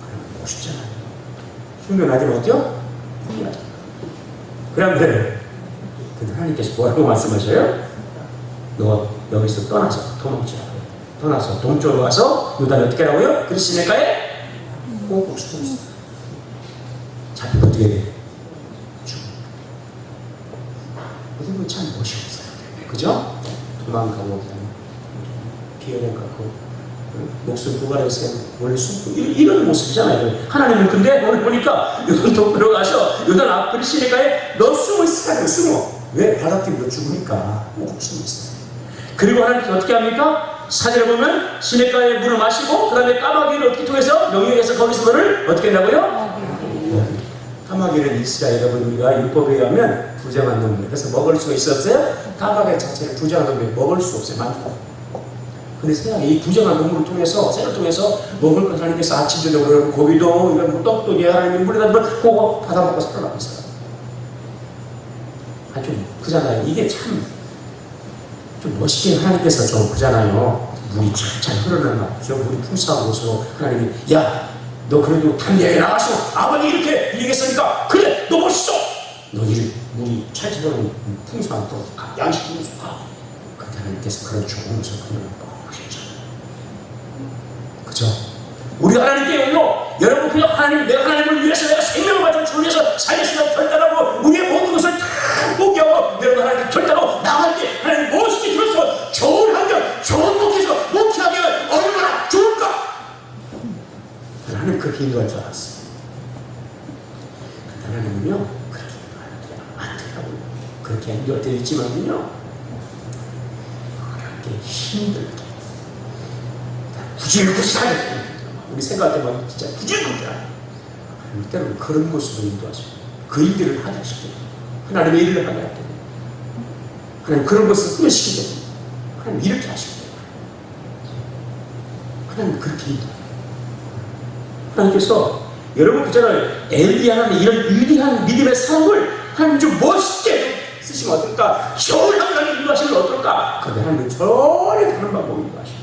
그러면 멋있잖아요. 훈련하지면 어때요? 훈련하자. 그러면 근데 하나님께서 뭐라고 말씀하셔요? 너 여기서 떠나서 도망치라고. 떠나서 동쪽으로 가서 요단을 어떻게 하라고요? 그리시네가에 꼭 죽었어. 잡히고 어떻게 돼? 이거 참 멋이 없어요. 그죠? 도망가고 피해를 갖고 목숨 부활해서 원래 숨고 이런 모습이잖아요. 하나님은 근데 오늘 보니까 요단 동편으로 가서 요단 앞 그리시네가에 너 숨어 있으라고. 숨어. 왜? 바닷길로 죽으니까 꼭 숨어 있어요. 그리고 하나님께서 어떻게 합니까? 사절에 보면 시냇가에 물을 마시고 그 다음에 까마귀를 어떻게 통해서 명령해서 거기서 너를 어떻게 한다고요? 까마귀는 이스라엘 여러분 우리가 율법에 의하면 부정한 놈입니다. 그래서 먹을 수가 있었어요? 까마귀 자체를 부정한 놈이 먹을 수 없어요. 많다. 근데 세상에 이 부정한 놈을 통해서 새를 통해서 먹을 것 하나님께서 아침 저녁으로 고기도 이런 떡도 하나님이 물에다 그거 받아먹고 살아나고 있어요. 아주 그잖아요. 이게 참 좀 멋있게 하나님께서 좀 그잖아요. 물이 찰찰 흐르는 막 저 물이 풍성한 곳으로 하나님이 야 너 그래도 담대하게 나가서 아버지 이렇게 얘기했으니까 그래 너 멋있어. 너 물이 찰찰 흐르는 풍성한 곳 양식 있는 곳 가. 그때 하나님께서 그런 좋은 것을 그냥 하셨잖아요. 그죠? 우리 하나님께요. 여러분 그냥 내가 하나님을 위해서 내가 생명을 바쳐 주를 위해서 살겠습니다. 결단하고 우리의 모든 것을 다 포기하고 여러분 하나님 결단하고 나갈 때 하나님 멋있게 들어서 좋은 환경, 좋은 목에서 목회하면 얼마나 좋을까? 하나님 그렇게 인도할 줄 알았어요. 근데 하나님은요 그렇게 안 되라고요. 그렇게 인도할 때 있지만요 어렵게 힘들게 구질구질하게 우리 생각할 때만 진짜 구질구질하게 때로는 그런 모습으로 인도하시고 그 일들을 하게 하시고 하나님의 일을 하게 하게 하나님 그런 것을 꾸며시키죠. 하나님 이렇게 하시고 하나님 그렇게 인도. 하나님께서 여러분 그잖아요. 엘리야는 이런 위대한 믿음의 삶을 하나님 좀 멋있게 쓰시면 어떨까? 겨울하게 하나님 인도하시면 어떨까? 그런데 하나님 전혀 다른 방법을 인도하시고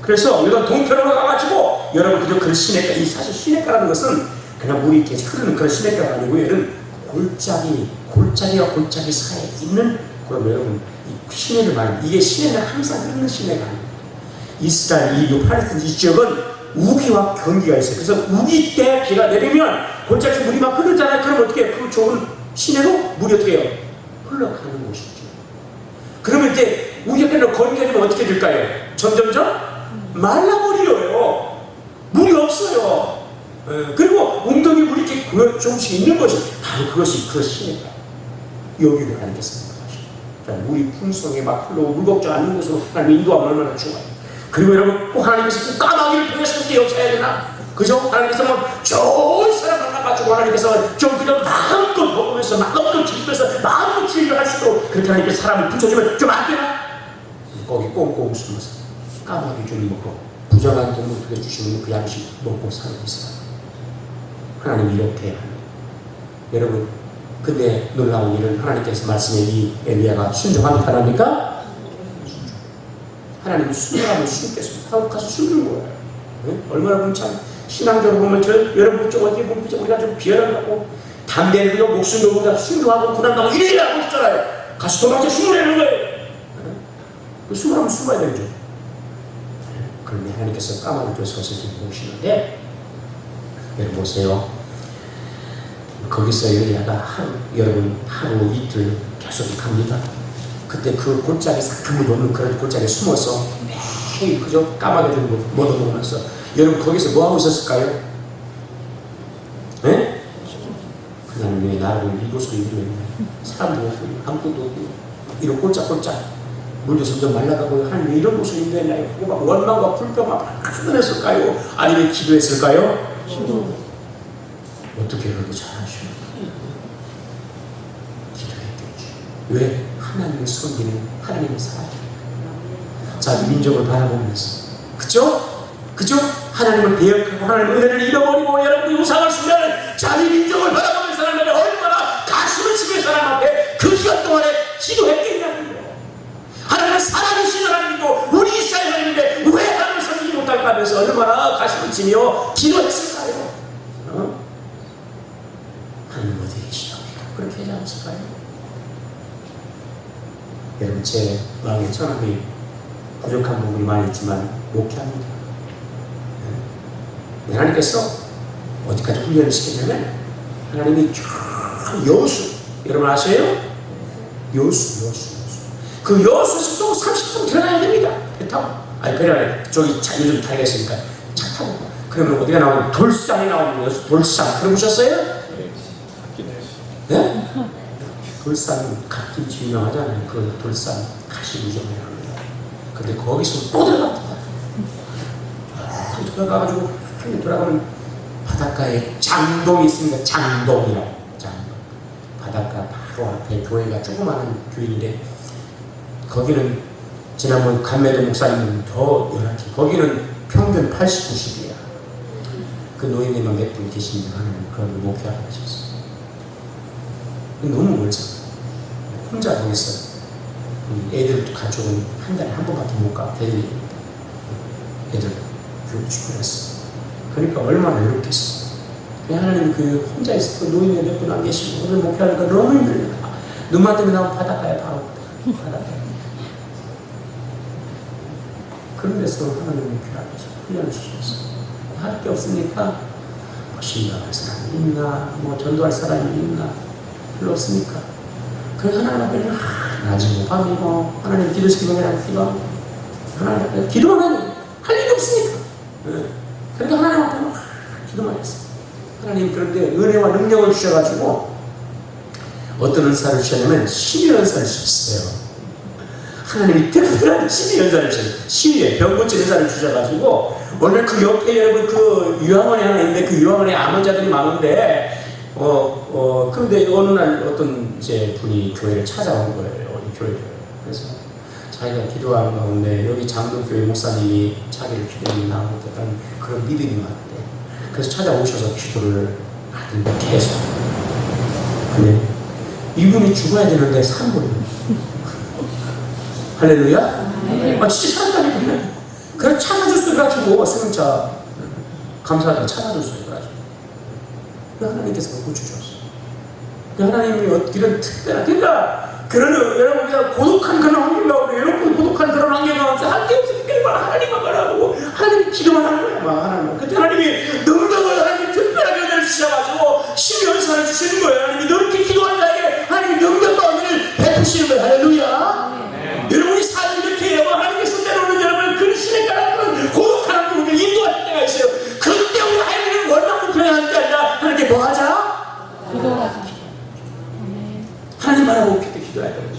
그래서 우리가 동편으로 가가지고 여러분 그저 그런 시냇가 이 사실 시냇가라는 것은 그냥 물이 이렇게 흐르는 그런 시냇가가 아니고 얘는 골짜기와 골짜기 사이에 있는 그럼 여러분 이 시내를 말해요. 이게 시내는 항상 흐르는 시내가 아닙니다. 이스라엘 이 유프라테스 이 지역은 우기와 경기가 있어요. 그래서 우기 때 비가 내리면 골짜기 물이 막 흐르잖아요. 그럼 어떻게 해요? 그 좋은 시내로 물이 어떻게 해요? 흘러가는 곳이죠. 그러면 이제 우기가 끝나고 거기까지 되면 어떻게 될까요? 점점점 말라버려요. 물이 없어요. 그리고 웅덩이 물이 이렇게 조금씩 있는 것이 바로 그것이 그 시내가 여기를 하나님께서 물이 풍성에 막 흘러 물 걱정 않는 곳으로 하나님 인도하면 얼마나 좋아요. 그리고 여러분 꼭 하나님께서 꼭 까마귀를 통해서 떼어쳐야 되나? 그죠? 하나님께서 뭐 좋은 사람 만나가지고 하나님께서 좀 그냥 마음껏 먹으면서 마음껏 즐기면서 마음껏 즐기며 할 수도 그렇게 하나님께서 사람을 붙여주면 좀 안 되나? 거기 꽁꽁 숨어서 까마귀 좀 먹고 부정한 돈 어떻게 주시면 그 양식 먹고 살고 있어요. 하나님 이렇게 합니다. 여러분 근데 놀라운 일은 하나님께서 말씀에 이 엘리야가 순종하는 사람입니까? 하나님이 순종하면 숨겠습니다. 하고 가서 숨는 거예요. 네? 얼마나 보면 참 신앙적으로 보면 여러분 좀 어디에 보면 우리가 좀 비열하고 담배 흘려 목숨 걸고 순종하고 고난당하고 이래야 하고 있잖아요. 가서 도망쳐 숨을 내는 거예요. 네? 그 숨을 하면 숨어야 되죠. 네? 그런데 하나님께서 까마귀 뼈 서서 이렇게 보시는데 여러분 보세요. 거기서 엘리야가 여러분 하루 이틀 계속 갑니다. 그때 그 골짜기 사금을 놓는 그런 골짜기에 숨어서 매일 그저 까마귀를 먹어보면서 여러분 거기서 뭐하고 있었을까요? 네? 그냥 왜 나를 이곳으로 인도했냐. 사람도 없고 아무것도 없고 이런 꼴짝꼴짝 물도 점점 말라가고 하나님 왜 이런 곳을 인도했나요? 하고 막 원망과 불평과 막 표현했을까요? 아니면 기도했을까요? 어떻게 그렇게 잘하시오? 기도했겠지. 왜? 하나님을 섬기는 하나님의 사람. 자기 민족을 바라보면서 그죠? 그죠? 하나님을 배역하고 하나님의 은혜를 잃어버리고 여러분이 우상을 쓰면 자기 민족을 바라보는 사람들이 얼마나 가슴을 치는 사람 앞에 그 시간 동안에 기도했겠냐는 거예요. 하나님은 사랑이신 하나님이고 우리 이스라엘 하나님인데 왜 하나님을 섬기지 못할까 하면서 얼마나 가슴을 치며 기도했을까요? 하나님 어디 계시다고 그렇게 하지 않았을까요? 여러분 제 마음에 천함이 부족한 부분이 많이 있지만 목회합니다. 네. 하나님께서 어디까지 훈련을 시켰냐면 하나님이 여수 여러분 아세요? 여수 그 여수에서 또 30분 들어가야 됩니다. 배 타고 아니 배를 저기 요즘 타이가 있으니까 차 타고 그러면 어디가 나오는 돌산이 나오는 거예요. 돌산 들어보셨어요? 네? 돌산 갓김치 유명하잖아요. 그 돌산 가시무정이라고 합니다. 근데 거기서 또 들어갑니다. 들어가가지고 돌아가면 바닷가에 장동이 있습니다. 장동이라고. 장동. 바닷가 바로 앞에 교회가 조그마한 교회인데 거기는 지난번 감매도 목사님은 더 연락해. 거기는 평균 80, 90이야. 그 노인네만 몇 분 계신데 하는 그런 목회하고 하셨어요. 너무 멀잖아. 혼자 거기서 애들 가족은 한 달에 한 번밖에 못 가. 대리 애들 교육 축구했어. 그러니까 얼마나 이렇겠어. 하나님 그 혼자 있을 때 노인네 몇 분 안 계시고 오늘 목회하니까 너무 힘들다. 눈만 뜨면 나오면 바닷가에 바로 바닷가에. 그런 데서 하나님 목회하고 훈련을 주셨어. 할 게 없으니까 신방할 사람이 있나 뭐 전도할 사람이 있나 별로 없으니까 그래서 하나님 앞에 낮이고 밤이고 하나님 기도시키면 그냥 기도 하나님 앞에 기도만 하니 할 일이 없으니까 네. 그러니까 하나님 앞에 기도만 했어요. 하나님 그런데 은혜와 능력을 주셔가지고 어떤 은사를 주셨냐면 12연사를 주셨어요. 하나님이 특별한 12연사를 주셨어요. 12회 병고치 은사를 주셔가지고 원래 그 옆에 여러분 그 유황원에 하나 있는데 그 유황원에 암환자들이 많은데 그런데 어느 날 어떤 이제 분이 교회를 찾아온 거예요. 이 교회를. 그래서 자기가 기도하는 가운데 여기 장동교회 목사님이 자기를 기도하는 나오는 그런 믿음이 왔대. 그래서 찾아오셔서 기도를 하던데 계속. 근데 이분이 죽어야 되는데 산거예요. 할렐루야? 아 진짜 살았다니까. 그래 찾아줬어 가지고 승차 감사하게 찾아줬어요 가지고. 하나님께서 고쳐주셨어. 하나님이 이런 특별한 그러니까 그런 여러분 그냥 고독한 그런 환경 가운데 외롭고 고독한 그런 환경 가운데 할 게 없으니까 하나님만 바라보고 하나님 기도만 하는 거야. 하나님 그때 하나님이 능력을 하나님이 특별하게 은혜를 주셔가지고 12연사를 주시는 거예요. 하나님이 너렇게 기도한 자에게 하나님이 능력과 은혜를 베푸시는 거예요. 할렐루야. 여러분이 삶을 이렇게 해요. 하나님께서 때로는 여러분 그 신에 따라 고독한 부분을 인도할 때가 있어요. 그때 우리 하나님을 원망불평할 게 아니라 하나님께 뭐 하자?
기도하자.
하나님 바라보고 기도해야 되는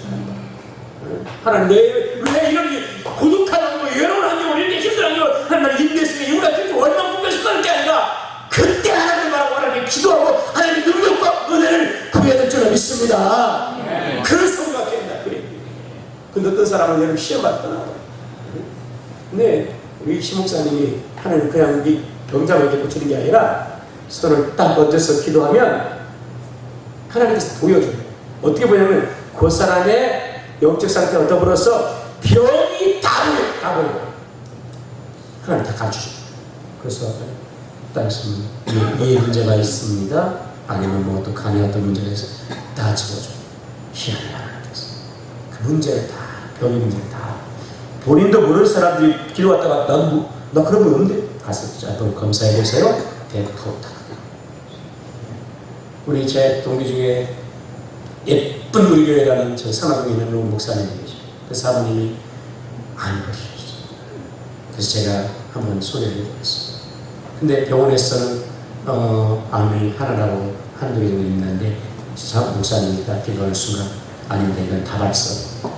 하나님 왜 이런 고독한 거 외로운 환경을 이렇게 힘든 환경을 하나님 인내성에 이유가 그렇게 원망분별해서 쓰는 게 아니라 그때 하나님 말하고 하나님 기도하고 하나님의 능력과 은혜를 구해야 될 줄 믿습니다. 그런 성도가 된다. 그래. 근데 어떤 사람은 여러분 시험 받거나 근데 우리 시목사님이 하나님 그냥 이 병자만 이렇게 고치는 게 아니라 손을 딱 얹어서 기도하면 하나님께서 보여줘요. 어떻게 보냐면 그 사람의 영적 상태가 더불어서 병이 다 보여요. 하나님 다 가르쳐줘요. 그래서 따르시면 이 문제가 있습니다. 아니면 뭐 또 간에 어떤 문제가 있어 다 집어줘요. 희한해 하나님께서 그 문제를 다 병의 문제를 다 본인도 모르는 사람들이 기도 왔다가 나 그런 거 없는데 가서 자 검사해 보세요. 100% 다. 우리 제 동기 중에 예쁜 우리 교회 가는 저 산화동에 있는 노 목사님이 계시죠. 그 사모님이 안 걸리셨어요. 그래서 제가 한번 소개를 해드렸어요. 근데 병원에서는 암이 하나라고 한두 개 정도 있는데 목사님이니까 기도하는 순간 아닌데 이건 다발성.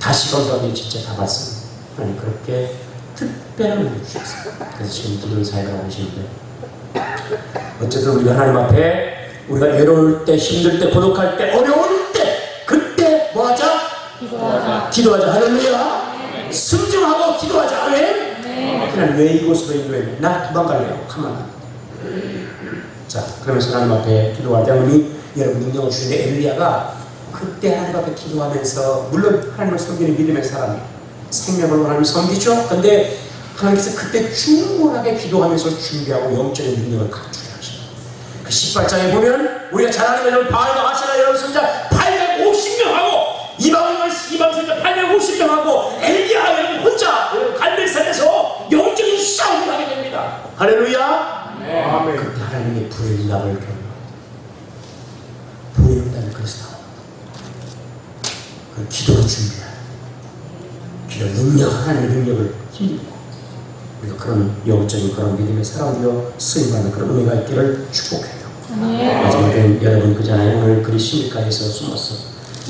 다시 검사하면 진짜 다발성. 아니 그렇게 특별한 은혜를 주셨어요. 그래서 지금 기도의 사역을 하고 계시는데 어쨌든 우리가 하나님 앞에 우리가 외로울 때, 힘들 때, 고독할 때, 어려울 때 그때 뭐하자? 기도하자. 할렐루야. 네. 순종하고 기도하자. 아멘. 네. 그냥 왜 이곳으로 인도했냐? 나 도망갈래요. 가만. 자, 그러면서 하나님 앞에 기도할 때 우리 여러분 능력을 주신 엘리야가 그때 하나님 앞에 기도하면서 물론 하나님을 섬기는 믿음의 사람이에요. 생명을 하나님 섬기죠. 근데 하나님께서 그때 충분하게 기도하면서 준비하고 영적인 능력을 갖추게 하시죠. 그 18장에 보면 우리가 잘 아는 여러분 바알과 아세라 여러분 선자 850명하고 이방 선자 850명하고 엘리야 여러분 혼자 갈멜산에서 영적인 싸움을 하게 됩니다. 할렐루야. 네. 아멘. 그때 하나님의 불의 응답을 경험합니다. 불의 응답이 그래서 나옵니다. 기도를 준비해요. 기도 능력, 하나님의 능력을 힘입고 우리가 그런 영적인 그런 믿음의 사람되어 쓰임받는 그런 은혜가 있기를 축복해요. 마지막에 여러분 그잖아요. 오늘 그리 신비가에서 숨었어.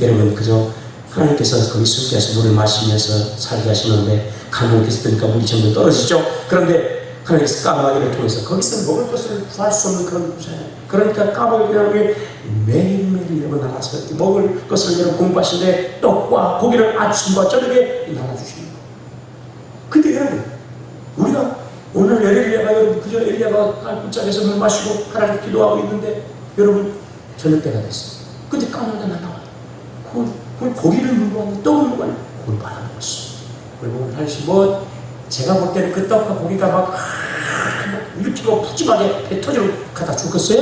여러분 그저 하나님께서 거기 숨겨서 물을 마시면서 살게 하시는데 감옥에서 뜨니까 물이 점점 떨어지죠. 그런데 하나님께서 까마귀를 통해서 거기서 먹을 것을 구할 수 없는 그런 부자예요. 그러니까 까마귀를 매일매일 여러분 나가서 먹을 것을 여러분 공부하시는데 떡과 고기를 아침과 저녁에 나눠주시는 거예요. 근데 여러분 우리가 오늘 엘리야가 여러분 그저 엘리야가 깔끔짝에서 물 마시고 하나님 기도하고 있는데 여러분 저녁 때가 됐어요. 근데 까마귀가 날아와요. 그걸 고기를 물고 왔는데 떡을 물고 왔는데 그걸 말아먹었어. 그리고 하나님 뭐 제가 볼 때는 그 떡과 고기가 막 이렇게 푸짐하게 배 터지고 갖다 죽었어요?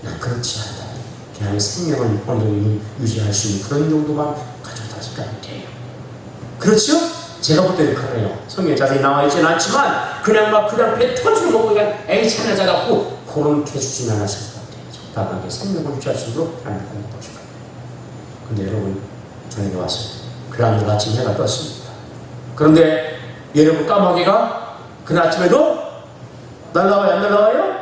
난 그렇지 않다. 그냥 생명을 어느 정도 유지할 수 있는 그런 정도만 가져다 줄까면 돼요. 그렇죠? 제가 볼 때는 그래요. 성경에 자세히 나와 있지는 않지만 그냥 배 터지고 먹고 그냥 에이 찬하자라고 그렇게 주진 않았을 것 같아요. 적당하게 생명을 유지할 수 있도록 하나님 공부하고 싶어요. 근데 여러분 저녁에 왔어요. 그날 아침 해가 떴습니다. 그런데 여러분 까마귀가 그날 아침에도 날라와요? 안 날라와요?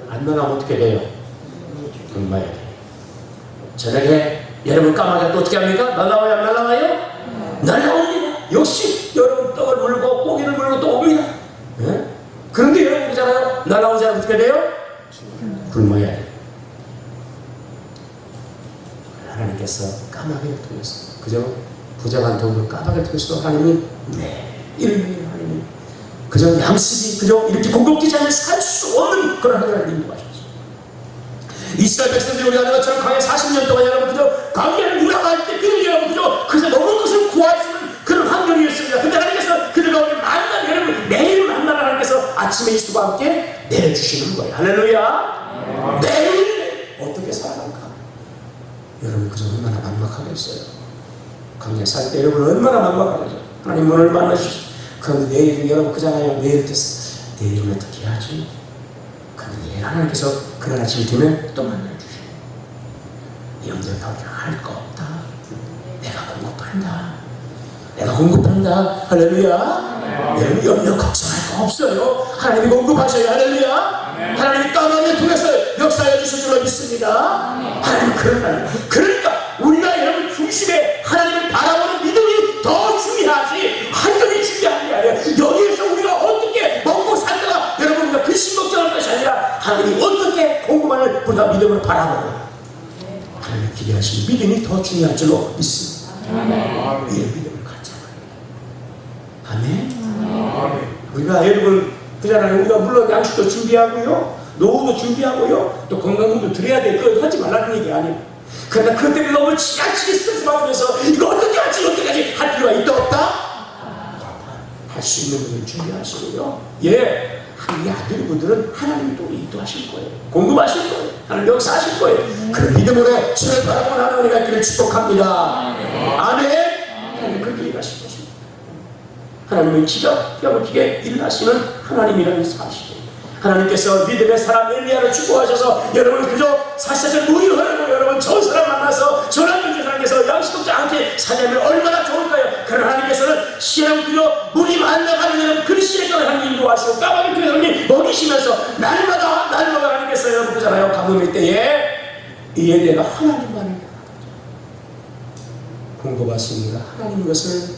안 날라오면 어떻게 돼요? 굶어야 돼요. 저녁에 여러분 까마귀가 또 어떻게 합니까? 날라와요? 안 날라와요? 날라옵니다. 역시 여러분 떡을 물고 고기를 물고 또 옵니다. 네? 그런데 여러분 그잖아요. 날라오지 않으면 어떻게 돼요? 굶어야 돼요. 하나님께서 까마귀를 통해서 그저 부정한 도구 까마귀를 통해서 하나님이 매일매일 하나님이 그저 양식이 그저 이렇게 공급되지 않으면 살 수 없는 그런 하나님을 인도하셨어요. 이스라엘 백성들이 우리가 아는 것처럼 광야 40년 동안 여러분 그저 광야를 유랑할 때 그들이 여러분 그저 먹은 것을 구할 수 있는 그런 환경이었습니다. 근데 하나님께서 그들 가운데 만나 여러분 매일 만나는 하나님께서 아침에 이수와 함께 내려주시는 거예요. 할렐루야. 매일 어떻게 살아갈까? 여러분 그저 얼마나 막막하겠어요. 광야 살 때 여러분 얼마나 막막하겠어요. 하나님 문을 만나주시죠. 그런데 내일은 여러분 그잖아요. 내일은 어떻게 해야지? 그런데 하나님께서 그날 아침이 되면 또 만나주시고 염려하게 할 거 없다. 내가 공급한다. 할렐루야. 여러분 염려 걱정할 거 없어요. 하나님이 공급하셔요. 할렐루야. 하나님이 까마귀를 통해서 역사해 주실 줄로 믿습니다. 하나님 그런 날. 그러니까 우리가 여러분 중심에 하나님 우리가 믿음으로 바라보고 하나님을 기대하시는 믿음이 더 중요한 줄로 믿습니다. 이 믿음을 갖자고요. 아멘. 우리가 여러분 그잖아요. 우리가 물론 양식도 준비하고요, 노후도 준비하고요, 또 건강도 드려야 돼. 그거 하지 말라는 얘기 아니에요. 그러나 그것 때문에 너무 지나치게 스트레스 받으면서 이거 어떻게 하지 할 필요가 있다 없다? 할 수 있는 분을 준비하시고요. 예, 우리 아들분들은 하나님이 또 인도하실 거예요. 공급하실 거예요. 하나님 역사하실 거예요. 그 믿음으로 주를 바라보는 하나님의 길을 축복합니다. 아멘. 하나님 그렇게 일하실 것입니다. 하나님은 기가 막히게 일하시는 하나님이라는 사실이에요. 하나님께서 믿음의 사람 엘리야를 축복하셔서 여러분 그저 사실상 물이 흐르고 여러분 좋은 사람 만나서 전화minist 하나님께서 양식 먹지 않게 사냐면 얼마나 좋을까요? 그러나 하나님께서는 시험 그저 물이 만나가는 여러분 그 시대까지 하나님 인도하시고 까마귀 그 하나님 먹이시면서 날마다 하나님께서 여러분 그잖아요. 가뭄일 때에 이 엘리야가 하나님만을 공급하십니다. 하나님 것을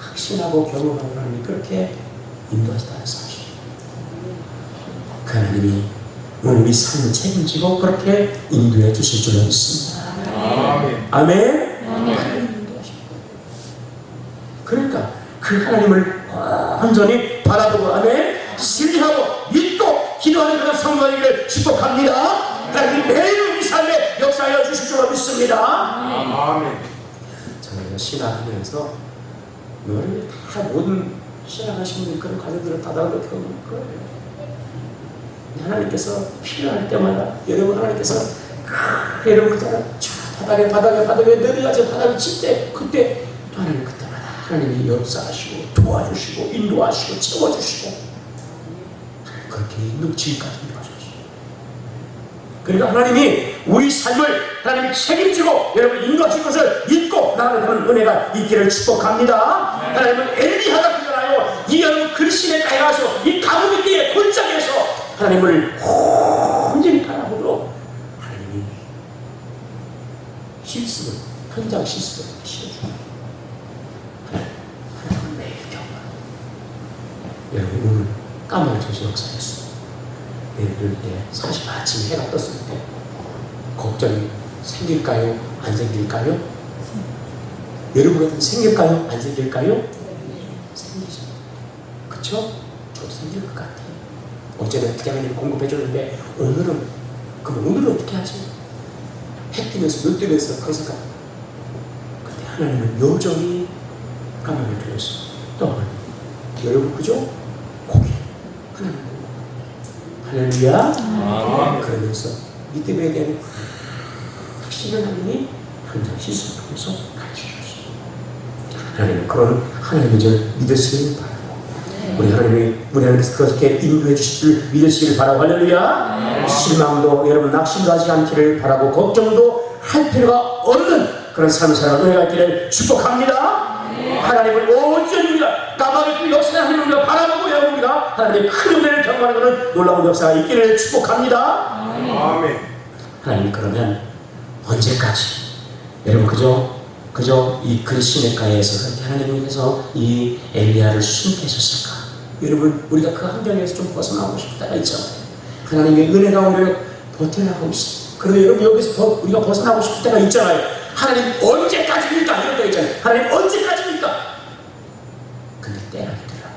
확신하고 경험하는 하나님이 그렇게 인도하시다는 사실. 그 하나님이 오늘 우리 삶을 책임지고 그렇게 인도해 주실 줄 믿습니다. 아멘. 아멘. 하나님 인도하실 거예요. 그러니까 그 하나님을 완전히 바라보고 아멘. 신뢰하고 믿고 기도하는 그런 성도에게 축복합니다. 하나님 매일 우리 삶에 역사하여 주실 줄 믿습니다. 아멘. 저희가 신앙하면서 늘 다 모든 신앙하시는 그런 과정들을 받아들여 거예요. 하나님께서 필요할 때마다 여러분 하나님께서 여러분 그잖아 바닥에 내려가서 바닥을 칠 때 그때 또 하나님 그때마다 하나님이 역사하시고 도와주시고 인도하시고 채워주시고 그렇게 지금까지 인도하셨어요. 그러니까 하나님이 우리 삶을 하나님이 책임지고 여러분 인도하실 것을 믿고 나가는 그런 은혜가 있기를 축복합니다. 하나님은 엘리야가 그잖아요. 이 여러분 그리스도의 땅에 가서 이 가뭄의 때에 골짜기에서 하나님을 온전히 바라보도록 하나님이 실습을 현장 실습을 시켜줍니다. 하나님은 매일 경험하고 여러분 오늘 까마귀 조시 역사했어요. 내일 때 사실 아침 해가 떴을 때 걱정이 생길까요? 안 생길까요? 여러분 같은 생길까요? 안 생길까요? 생기죠. 그쵸? 저도 생길 것 같아요. 어제는 하나님 공급해 줬는데 오늘은 어떻게 하지? 해 뜨면서 눈 뜨면서 거기서 근데 하나님은 여전히 까마귀를 통해서 또 여러분 그죠? 고기 하나님 할렐루야. 그러면서 믿음에 대한 확신을 하나님이 항상 실수를 통해서 가르쳐주시고 하나님은 그런 하나님의 절 믿으시길 바랍니다. 우리 하나님께서 그렇게 인도해 주실 줄 믿으시길 바라고 할렐루야. 실망도 여러분 낙심하지 않기를 바라고 걱정도 할 필요가 없는 그런 삶을 살아가는 은혜가 있기를 축복합니다. 하나님을 온전히 우리가 까마귀 역사의 하나님을 우리가 바라보고 여러분 우리가 하나님의 큰 은혜를 경험하는 그런 놀라운 역사가 있기를 축복합니다. 아멘. 하나님 그러면 언제까지 여러분 그저 이 그 시냇가에서 그렇게 하나님께서 이 엘리야를 숨게 하셨을까? 여러분 우리가 그 환경에서 좀 벗어나고 싶을 때가 있잖아요. 하나님의 은혜가 오늘 버텨나가고 있어요. 그런데 여러분 여기서 더 우리가 벗어나고 싶을 때가 있잖아요. 하나님 언제까지입니까? 이런 때 있잖아요. 하나님 언제까지입니까? 근데 때가 있더라고요.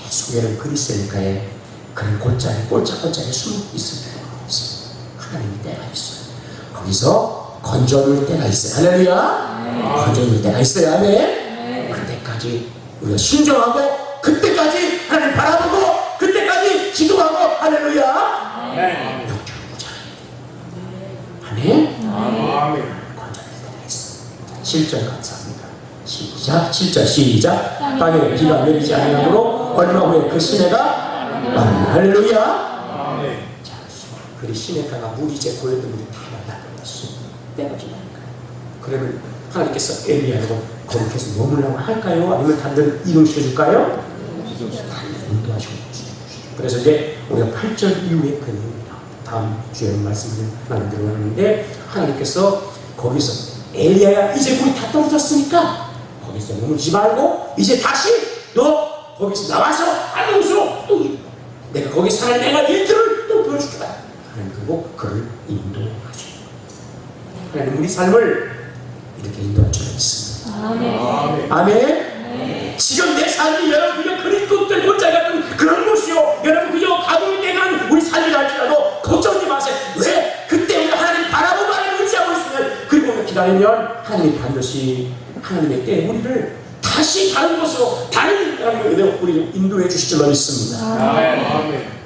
계속 여러분 그리스도니까에 그런 꼴짝꼴짝에 숨어 있을 필요가 없어요. 하나님의 때가 있어요. 거기서 건져올 때가 있어요. 할렐루야. 건져올 때가 있어요. 아멘. 그때까지 우리가 순종하고 그때까지 하나님 바라보고 그때까지 기도하고 할렐루야. 아멘. 아멘. 건져올 때가 있어요. 7절 감사합니다. 시작. 7절 시작. 땅에 비가 내리지 않으므로 얼마 후에 그 시내가 할렐루야. 자, 그 시내가가 물이 이제 고였던 물이 다 말라버렸어. 때가 지나니까. 그러면 하나님께서 엘리야로 거룩해서 머물라고 할까요? 아니면 다른 이동시켜줄까요? 인도하시고 그래서 이제 우리가 8절 이후에 그 다음 주에 말씀을 나누기로 하는데 하나님께서 거기서 엘리야야 이제 물이 다 떨어졌으니까 거기서 머물지 말고 이제 다시 너 거기서 나와서 하늘으로 또 내가 거기 사는 내가 일들을 또 보여줄 거다. 그리고 그를 인도하시는 거예요. 하나님 우리 삶을 이렇게 인도할 줄 믿습니다.
아멘.
아멘. 지금 내 삶이 여러분 그저 그리스도들 골짜 같은 그런 곳이요, 여러분 그저 가뭄이 되는 우리 삶이 날지라도 걱정하지 마세요. 왜? 그때 우리가 하나님 바라보고 하나님 의지하고 있으면, 그리고 우리가 기다리면 하나님이 반드시 하나님의 때에 우리를 다시 다른 곳으로, 다른 하나님의 우리를 인도해 주실 줄로 믿습니다.
아멘.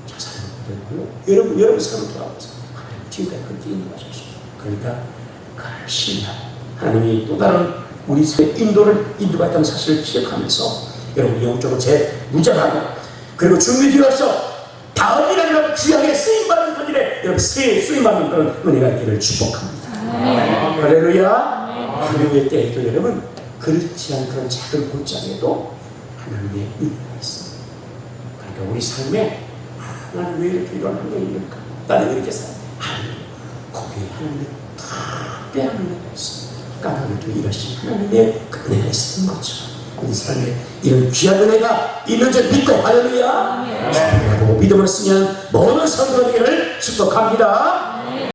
자, 삶을 여러분 삶을 돌아보세요. 하나님 지금까지 그렇게 인도하셨어요. 그러니까 그를 신뢰하고 하나님이 또 다른 우리 삶의 인도받았다는 사실을 기억하면서 여러분 영적으로 무장하고, 그리고 준비되어서 다음이라는 귀하게 쓰임받는 그들의 여러분 쓰임받는 그런 은혜가 있기를 축복합니다. 할렐루야. 하나님의 때에도 여러분 그렇지 않은 그런 작은 골짜기에도 하나님의 은혜가 있습니다. 그러니까 우리 삶에 나는 왜 이렇게 이런 환경이 있을까? 나는 이렇게 살아. 거기에 하나님의 특별한 은혜가 있습니다. 까닭을 또 이러신 하나님의 그 은혜가 있는 것처럼 우리 삶에 이런 귀한 은혜가 있는 줄 믿고, 할렐루야. 믿음을 쓰면 모든 성도들을 축복합니다.